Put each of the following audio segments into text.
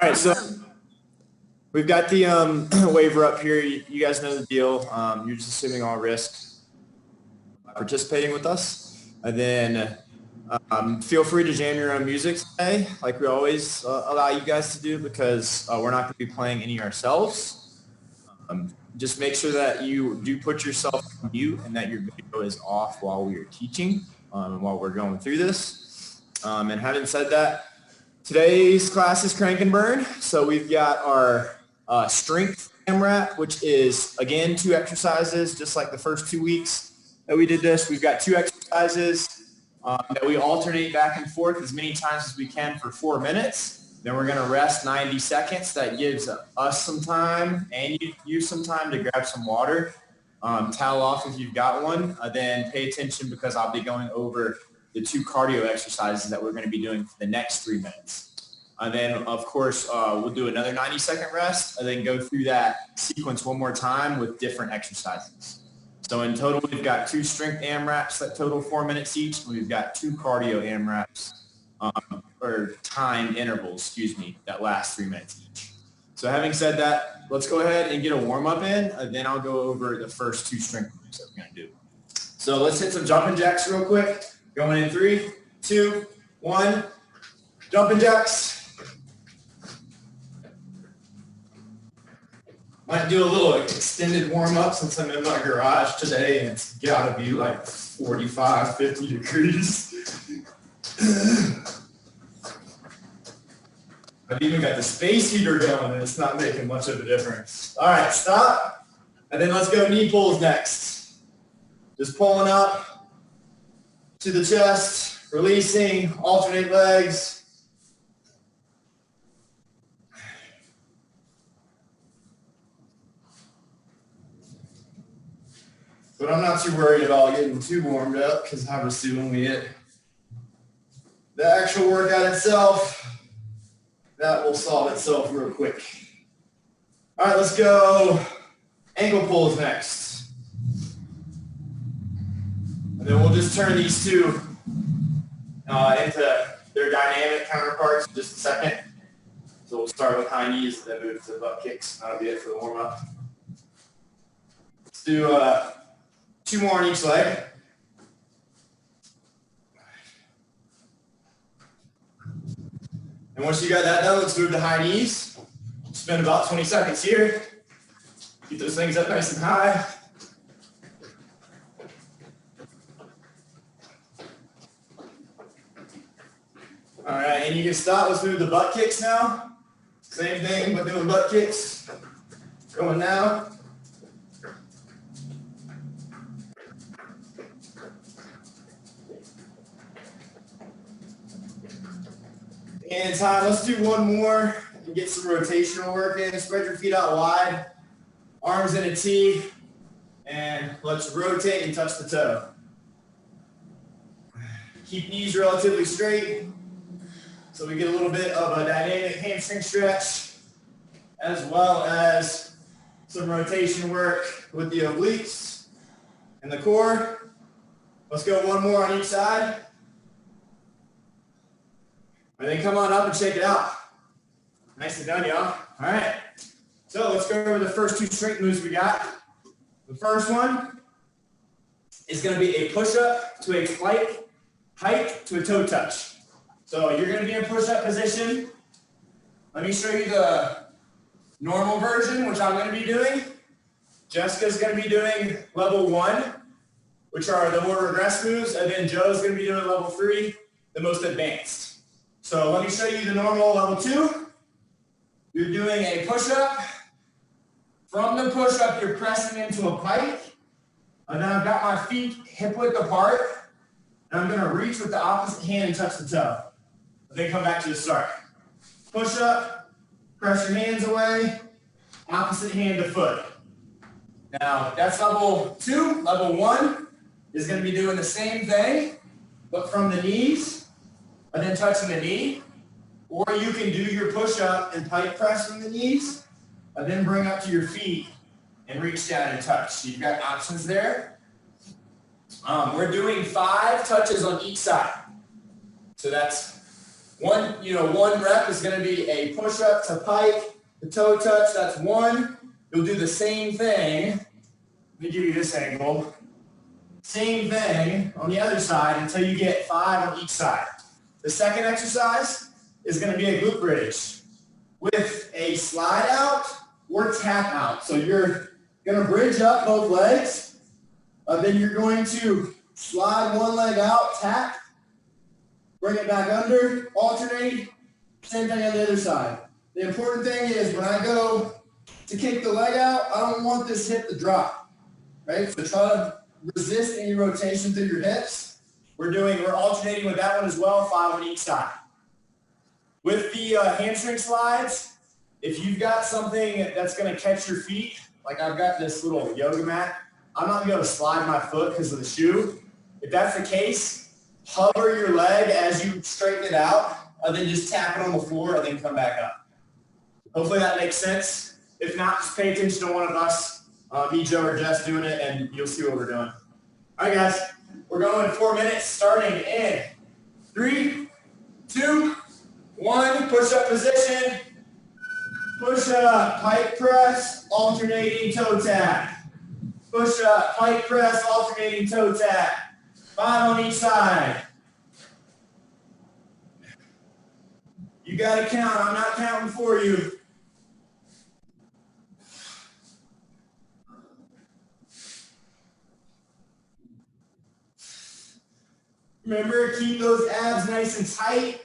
All right, so we've got the waiver up here. You guys know the deal. You're just assuming all risk participating with us. And then feel free to jam your own music today, like we always allow you guys to do, because we're not going to be playing any ourselves. Just make sure that you do put yourself on mute and that your video is off while we are teaching, while we're going through this. And having said that, today's class is crank and burn. So we've got our strength AMRAP, which is, again, 2 exercises, just like the first 2 weeks that we did this. We've got 2 exercises that we alternate back and forth as many times as we can for 4 minutes. Then we're going to rest 90 seconds. That gives us some time and you some time to grab some water. Towel off if you've got one. Then pay attention, because I'll be going over the 2 cardio exercises that we're going to be doing for the next 3 minutes. And then, of course, we'll do another 90-second rest and then go through that sequence one more time with different exercises. So in total, we've got 2 strength AMRAPs that total 4 minutes each. And we've got 2 cardio AMRAPs, or timed intervals, that last 3 minutes each. So having said that, let's go ahead and get a warm-up in, and then I'll go over the first 2 strength moves that we're going to do. So let's hit some jumping jacks real quick. Going in 3, 2, 1, jumping jacks. Might do a little extended warm-up since I'm in my garage today and it's gotta be like 45, 50 degrees. I've even got the space heater going and it's not making much of a difference. All right, stop. And then let's go knee pulls next. Just pulling up to the chest, releasing, alternate legs. But I'm not too worried about getting too warmed up, because obviously when we hit the actual workout itself, that will solve itself real quick. All right, let's go ankle pulls next. And then we'll just turn these 2 into their dynamic counterparts in just a second. So we'll start with high knees, then move to butt kicks. That'll be it for the warm-up. Let's do 2 more on each leg. And once you got that done, let's move to high knees. Spend about 20 seconds here. Keep those things up nice and high. All right, and you can stop. Let's move to butt kicks now. Same thing, but doing butt kicks. Going now. And time, let's do 1 more and get some rotational work in. Spread your feet out wide, arms in a T, and let's rotate and touch the toe. Keep knees relatively straight so we get a little bit of a dynamic hamstring stretch, as well as some rotation work with the obliques and the core. Let's go 1 more on each side. And then come on up and shake it out. Nicely done, y'all. All right. So let's go over the first 2 strength moves we got. The first one is going to be a push-up to a hike to a toe touch. So you're going to be in push-up position. Let me show you the normal version, which I'm going to be doing. Jessica's going to be doing level 1, which are the more regressed moves, and then Joe's going to be doing level 3, the most advanced. So let me show you the normal level 2. You're doing a push-up. From the push-up, you're pressing into a pike. And then I've got my feet hip-width apart. And I'm going to reach with the opposite hand and touch the toe. And then come back to the start. Push-up, press your hands away, opposite hand to foot. Now, that's level 2. Level 1 is going to be doing the same thing, but from the knees. And then touching the knee, or you can do your push-up and pike press from the knees, and then bring up to your feet and reach down and touch. So you've got options there. We're doing 5 touches on each side. So that's One rep is going to be a push-up to pike, the toe touch, that's one. You'll do the same thing. Let me give you this angle. Same thing on the other side until you get 5 on each side. The second exercise is going to be a glute bridge with a slide out or tap out. So you're going to bridge up both legs. Then you're going to slide one leg out, tap, bring it back under, alternate, same thing on the other side. The important thing is when I go to kick the leg out, I don't want this hip to drop, right? So try to resist any rotation through your hips. We're alternating with that one as well, 5 on each side. With the hamstring slides, if you've got something that's going to catch your feet, like I've got this little yoga mat, I'm not going to be able to slide my foot because of the shoe. If that's the case, hover your leg as you straighten it out, and then just tap it on the floor and then come back up. Hopefully that makes sense. If not, just pay attention to one of us, me, Joe, or Jess doing it, and you'll see what we're doing. All right, guys, we're going 4 minutes, starting in 3, 2, 1, push-up position, push-up, pike press, alternating toe tap. Push-up, pike press, alternating toe tap. 5 on each side. You got to count. I'm not counting for you. Remember, keep those abs nice and tight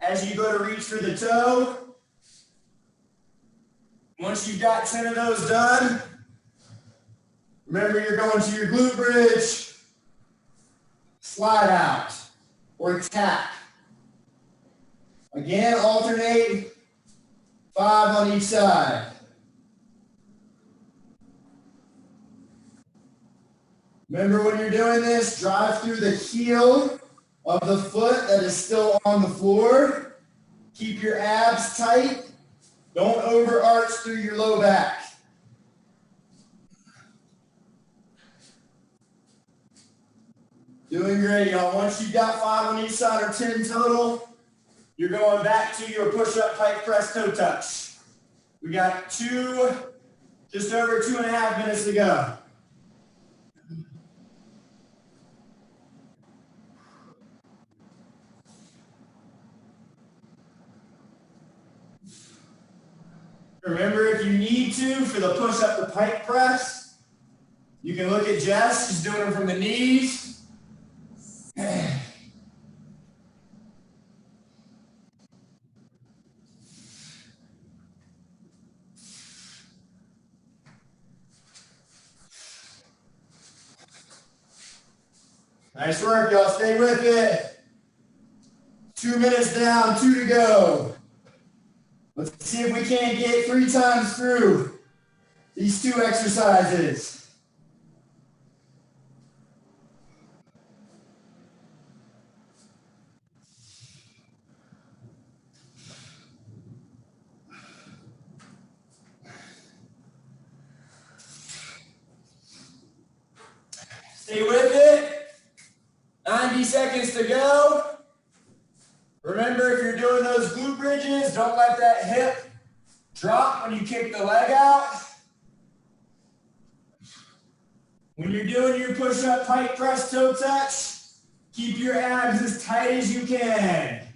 as you go to reach for the toe. Once you've got 10 of those done, remember you're going to your glute bridge, slide out, or tap. Again, alternate, 5 on each side. Remember when you're doing this, drive through the heel of the foot that is still on the floor. Keep your abs tight. Don't overarch through your low back. Doing great, y'all. Once you've got 5 on each side or 10 total, you're going back to your push-up, pike press, toe touch. We got just over 2.5 minutes to go. Remember, if you need to, for the push-up, the pike press, you can look at Jess. She's doing them from the knees. Nice work, y'all. Stay with it. 2 minutes down, 2 to go. Let's see if we can't get 3 times through these 2 exercises. Stay with it. 90 seconds to go. Remember, if you're doing those glute bridges, don't let that hip drop when you kick the leg out. When you're doing your push-up, pike press, toe touch, keep your abs as tight as you can.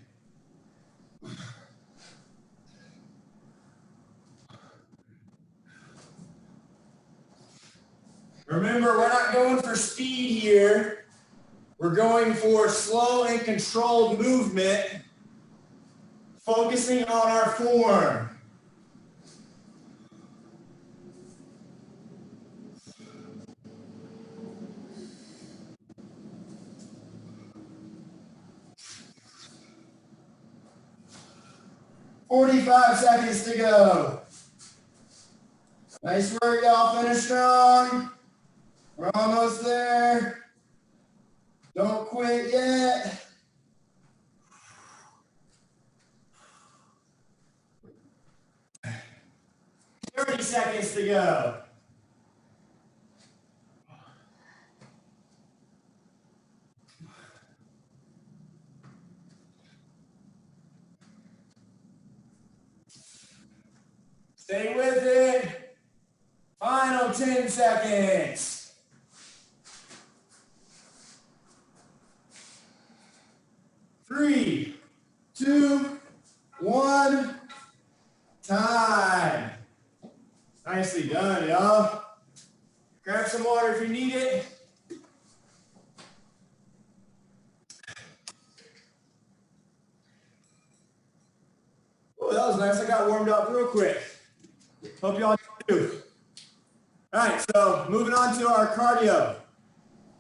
Remember, we're not going for speed here. We're going for slow and controlled movement, focusing on our form. "45 seconds to go." Nice work, y'all. Finish strong. We're almost there. Don't quit yet. 30 seconds to go. Stay with it. Final 10 seconds. 3, 2, 1. Time. Nicely done, y'all. Grab some water if you need it. Oh, that was nice. I got warmed up real quick. Hope y'all do. All right, so moving on to our cardio.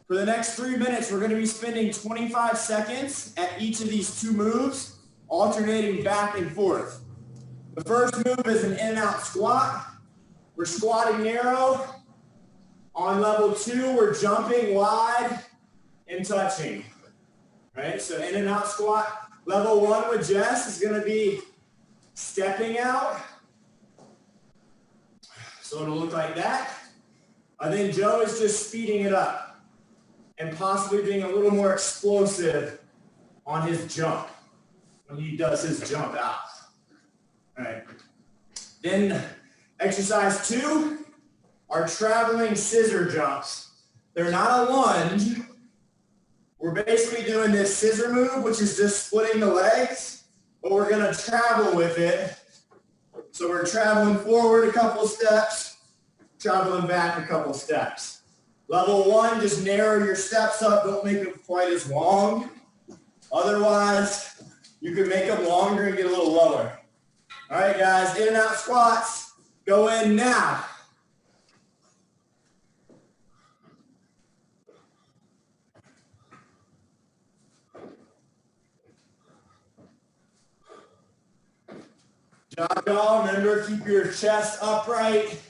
For the next 3 minutes, we're going to be spending 25 seconds at each of these 2 moves, alternating back and forth. The first move is an in and out squat. We're squatting narrow. On level 2, we're jumping wide and touching. Right? So in and out squat. Level 1 with Jess is going to be stepping out. So it'll look like that. I think Joe is just speeding it up and possibly being a little more explosive on his jump when he does his jump out. All right. Then exercise 2 are traveling scissor jumps. They're not a lunge. We're basically doing this scissor move, which is just splitting the legs, but we're going to travel with it. So we're traveling forward a couple steps, traveling back a couple steps. Level 1, just narrow your steps up. Don't make them quite as long. Otherwise, you can make them longer and get a little lower. All right, guys, in and out squats. Go in now. Good job, y'all. Remember, keep your chest upright.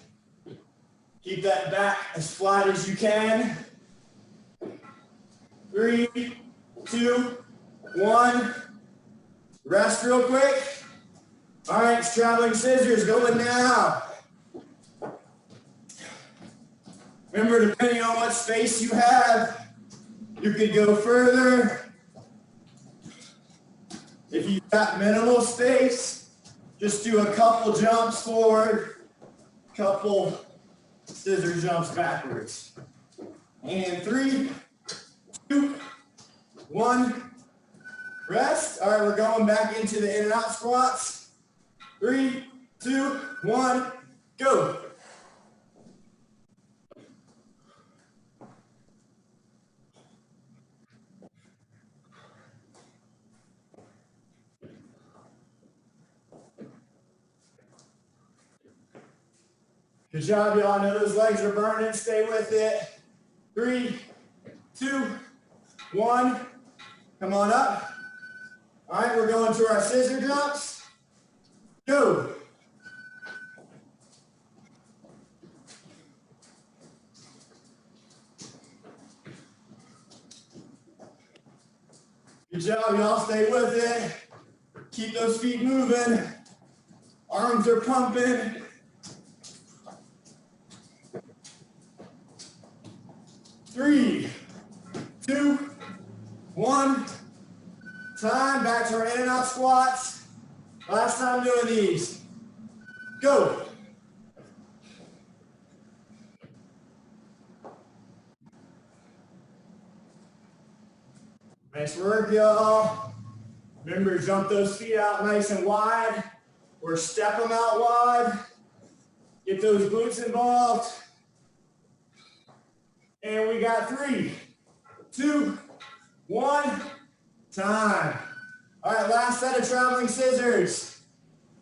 Keep that back as flat as you can. 3, 2, 1. Rest real quick. All right, traveling scissors going now. Remember, depending on what space you have, you could go further. If you've got minimal space, just do a couple jumps forward, couple scissor jumps backwards. And 3, 2, 1. Rest. All right, we're going back into the in and out squats. 3, 2, 1, go. Good job, y'all. I know those legs are burning. Stay with it. 3, 2, 1. Come on up. All right, we're going to our scissor jumps. Go. Good job, y'all. Stay with it. Keep those feet moving. Arms are pumping. 3, 2, 1. Time. Back to our in and out squats. Last time doing these. Go. Nice work, y'all. Remember, jump those feet out nice and wide, or step them out wide. Get those glutes involved. And we got 3, 2, 1. Time. All right, last set of traveling scissors.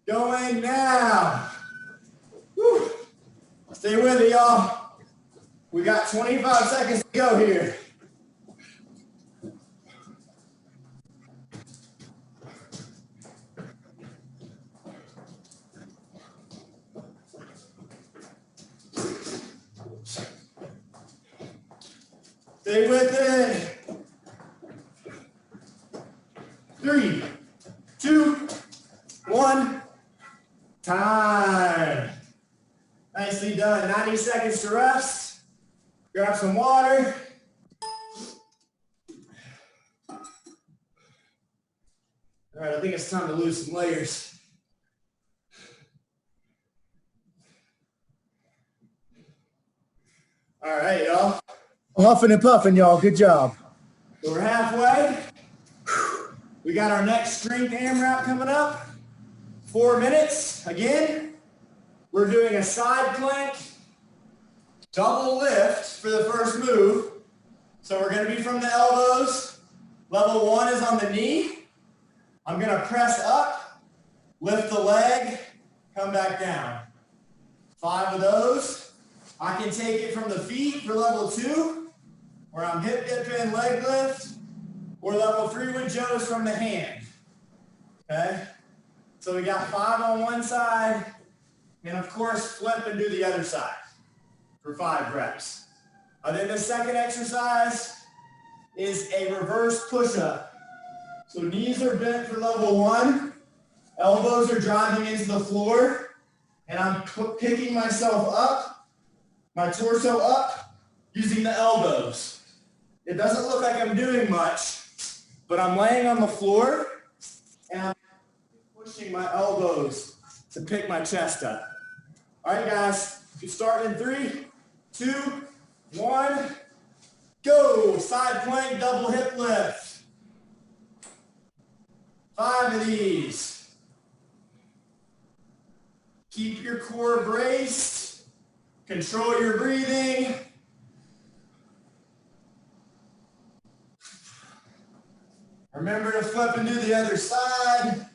Going now. Whew. Stay with it, y'all. We got 25 seconds to go here. Stay with it. 3, 2, 1. Time. Nicely done. 90 seconds to rest. Grab some water. All right, I think it's time to lose some layers. All right, y'all. Huffing and puffing, y'all. Good job. So we're halfway. We got our next strength AMRAP coming up. 4 minutes. Again, we're doing a side plank double lift for the first move. So we're going to be from the elbows. Level 1 is on the knee. I'm going to press up, lift the leg, come back down. 5 of those. I can take it from the feet for level 2, where I'm hip dip and leg lift, or level 3 with Joe's from the hand. Okay? So we got 5 on one side, and of course flip and do the other side for 5 reps. And then the second exercise is a reverse push-up. So knees are bent for level 1, elbows are driving into the floor, and I'm picking myself up, my torso up, using the elbows. It doesn't look like I'm doing much, but I'm laying on the floor, and I'm pushing my elbows to pick my chest up. All right, guys, you start in 3, 2, 1, go. Side plank, double hip lift. 5 of these. Keep your core braced. Control your breathing. Remember to flip and do the other side.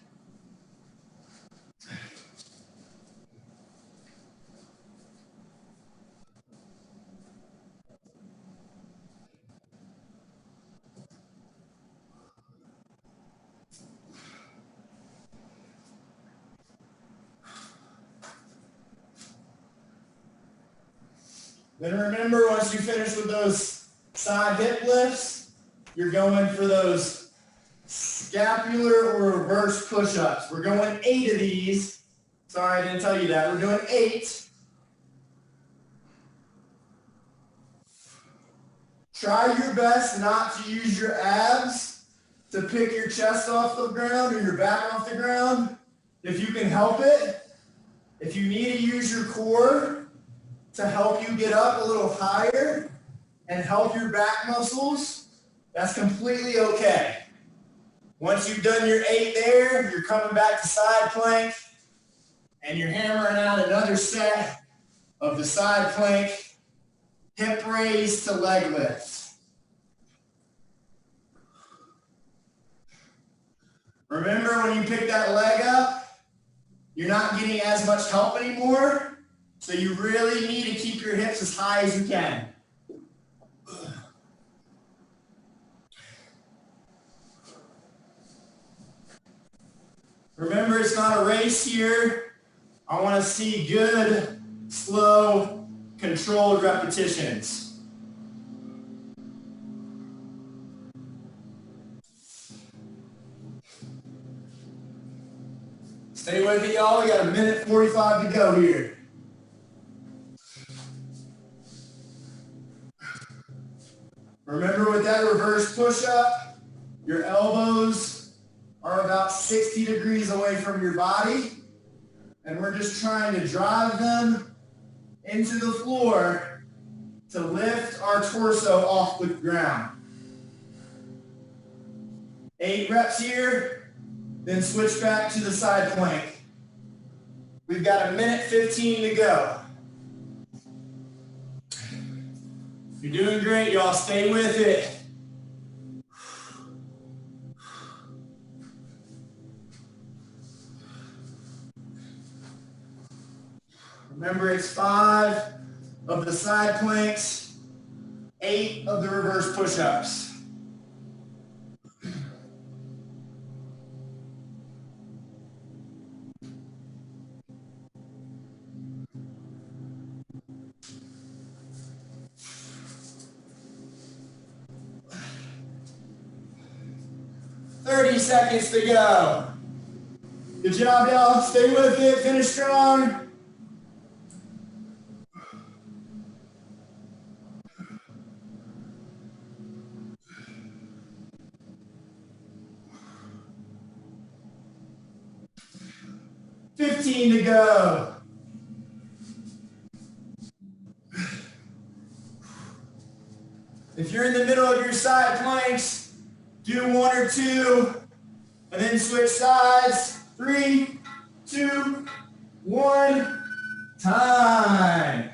Then remember, once you finish with those side hip lifts, you're going for those scapular or reverse push-ups. We're going 8 of these. Sorry, I didn't tell you that. We're doing 8. Try your best not to use your abs to pick your chest off the ground or your back off the ground. If you can help it, if you need to use your core to help you get up a little higher and help your back muscles, that's completely okay. Once you've done your 8 there, you're coming back to side plank and you're hammering out another set of the side plank, hip raise to leg lift. Remember, when you pick that leg up, you're not getting as much help anymore. So you really need to keep your hips as high as you can. Remember, it's not a race here. I want to see good, slow, controlled repetitions. Stay with me, y'all. We got 1:45 to go here. Remember, with that reverse push-up, your elbows are about 60 degrees away from your body, and we're just trying to drive them into the floor to lift our torso off the ground. 8 reps here, then switch back to the side plank. We've got 1:15 to go. You're doing great, y'all. Stay with it. Remember, it's 5 of the side planks, 8 of the reverse push-ups. Seconds to go. Good job, y'all. Stay with it. Finish strong. $15 to go. If you're in the middle of your side planks, do 1 or 2, and then switch sides. 3, 2, 1, time.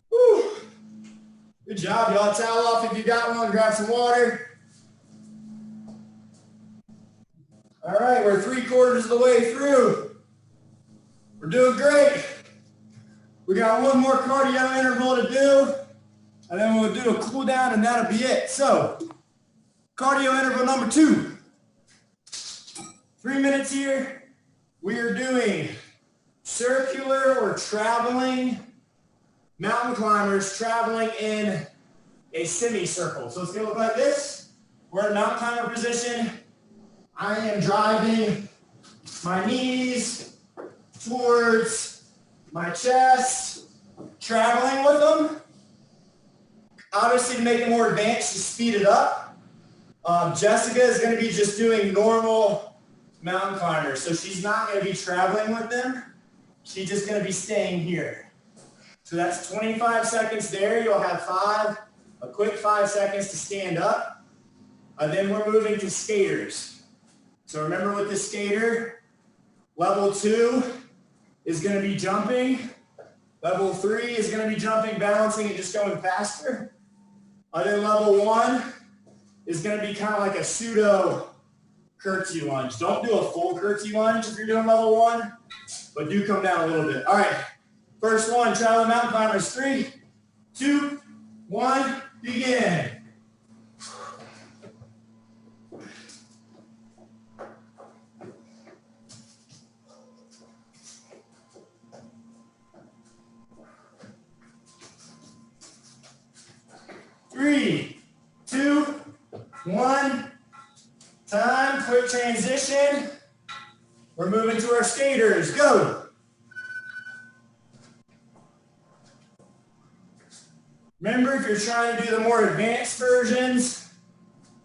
Whew. Good job, y'all. Towel off if you got one. Grab some water. All right, we're 3/4 of the way through. We're doing great. We got one more cardio interval to do, and then we'll do a cool down, and that'll be it. So, cardio interval number 2. 3 minutes here. We are doing circular or traveling mountain climbers traveling in a semicircle. So it's going to look like this. We're in mountain climber position. I am driving my knees towards my chest, traveling with them. Obviously, to make it more advanced, just speed it up. Jessica is going to be just doing normal mountain climbers. So she's not going to be traveling with them. She's just going to be staying here. So that's 25 seconds there. You'll have a quick 5 seconds to stand up. Then we're moving to skaters. So remember with the skater, level 2 is going to be jumping. Level 3 is going to be jumping, balancing, and just going faster. Then level 1 is going to be kind of like a pseudo curtsy lunge. Don't do a full curtsy lunge if you're doing level 1, but do come down a little bit. All right, first one, traveling mountain climbers. 3, 2, 1, begin. Three, 2, 1, time, quick transition. We're moving to our skaters, go. Remember, if you're trying to do the more advanced versions,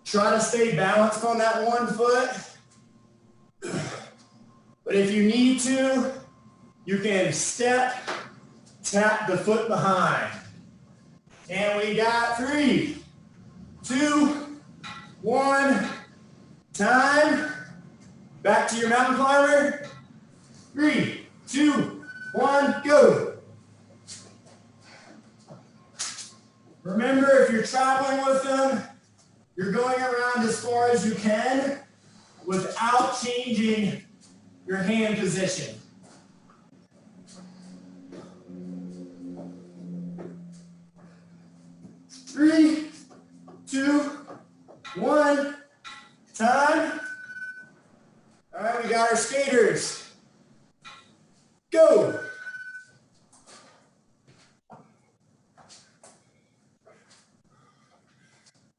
try to stay balanced on that one foot. But if you need to, you can step, tap the foot behind. And we got 3, 2, 1, time. Back to your mountain climber. 3, 2, 1, go. Remember, if you're traveling with them, you're going around as far as you can without changing your hand position. Three, 2, 1, time. All right, we got our skaters. Go.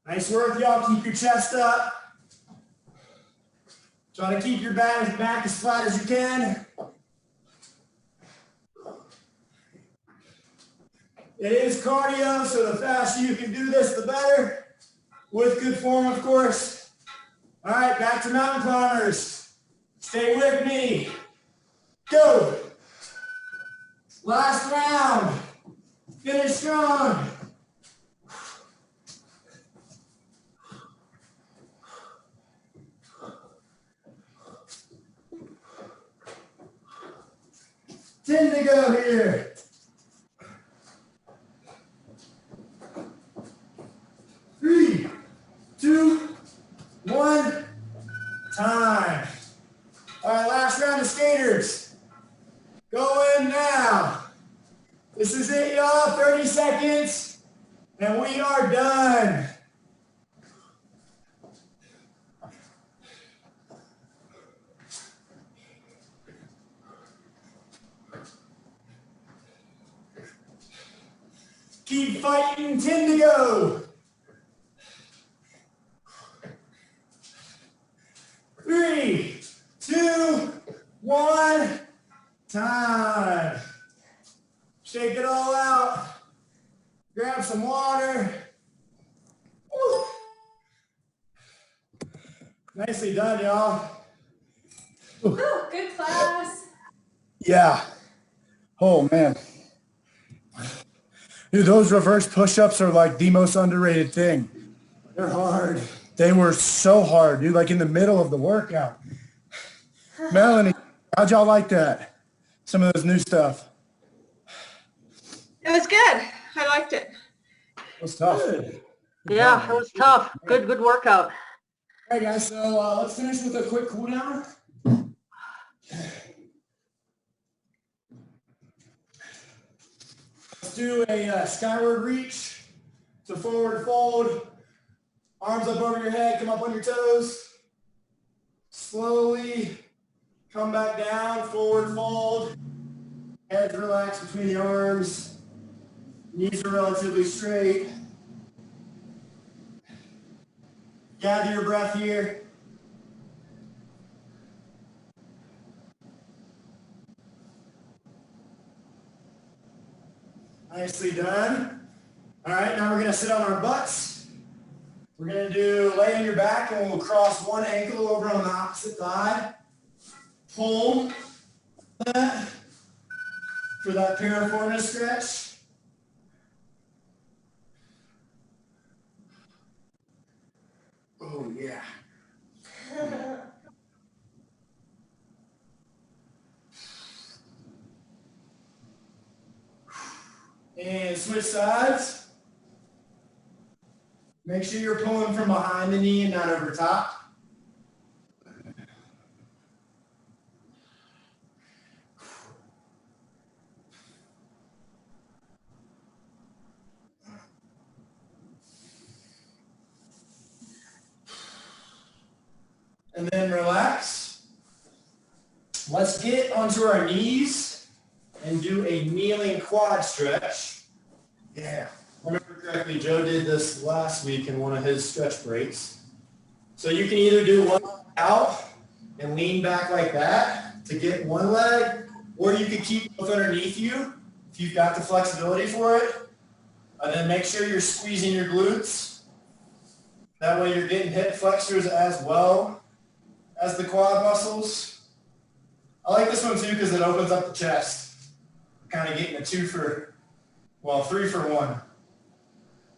Nice work, y'all. Keep your chest up. Try to keep your back as flat as you can. It is cardio, so the faster you can do this, the better. With good form, of course. All right, back to mountain climbers. Stay with me. Go. Last round. Finish strong. Ten to go here. Three, 2, 1, time. All right, last round of skaters. Go in now. This is it, y'all. 30 seconds, and we are done. Keep fighting, 10 to go. 3, 2, 1, time. Shake it all out. Grab some water. Woo. Nicely done, y'all. Oh, good class. Yeah. Oh, man. Dude, those reverse push-ups are like the most underrated thing. They're hard. They were so hard, dude, like in the middle of the workout. Melanie, how'd y'all like that? Some of those new stuff. It was good. I liked it. It was tough. Yeah, it was tough. Good workout. All right, guys, so let's finish with a quick cool down. Let's do a skyward reach. So forward fold. Arms up over your head, come up on your toes. Slowly come back down, forward fold. Head relaxed between the arms. Knees are relatively straight. Gather your breath here. Nicely done. All right, now we're gonna sit on our butts. We're gonna do lay on your back and we'll cross one ankle over on the opposite thigh. Pull that for that piriformis stretch. Oh yeah. And switch sides. Make sure you're pulling from behind the knee and not over top. And then relax. Let's get onto our knees and do a kneeling quad stretch. Yeah. Remember correctly, Joe did this last week in one of his stretch breaks. So you can either do one out and lean back like that to get one leg, or you can keep both underneath you if you've got the flexibility for it. And then make sure you're squeezing your glutes. That way you're getting hip flexors as well as the quad muscles. I like this one too because it opens up the chest. Kind of getting a 3 for 1.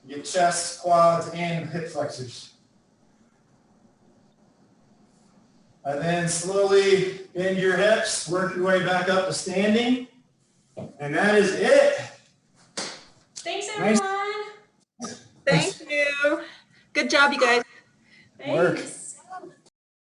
You get chest, quads, and hip flexors. And then slowly bend your hips, work your way back up to standing. And that is it. Thanks, everyone. Thank you. Good job, you guys. Thanks.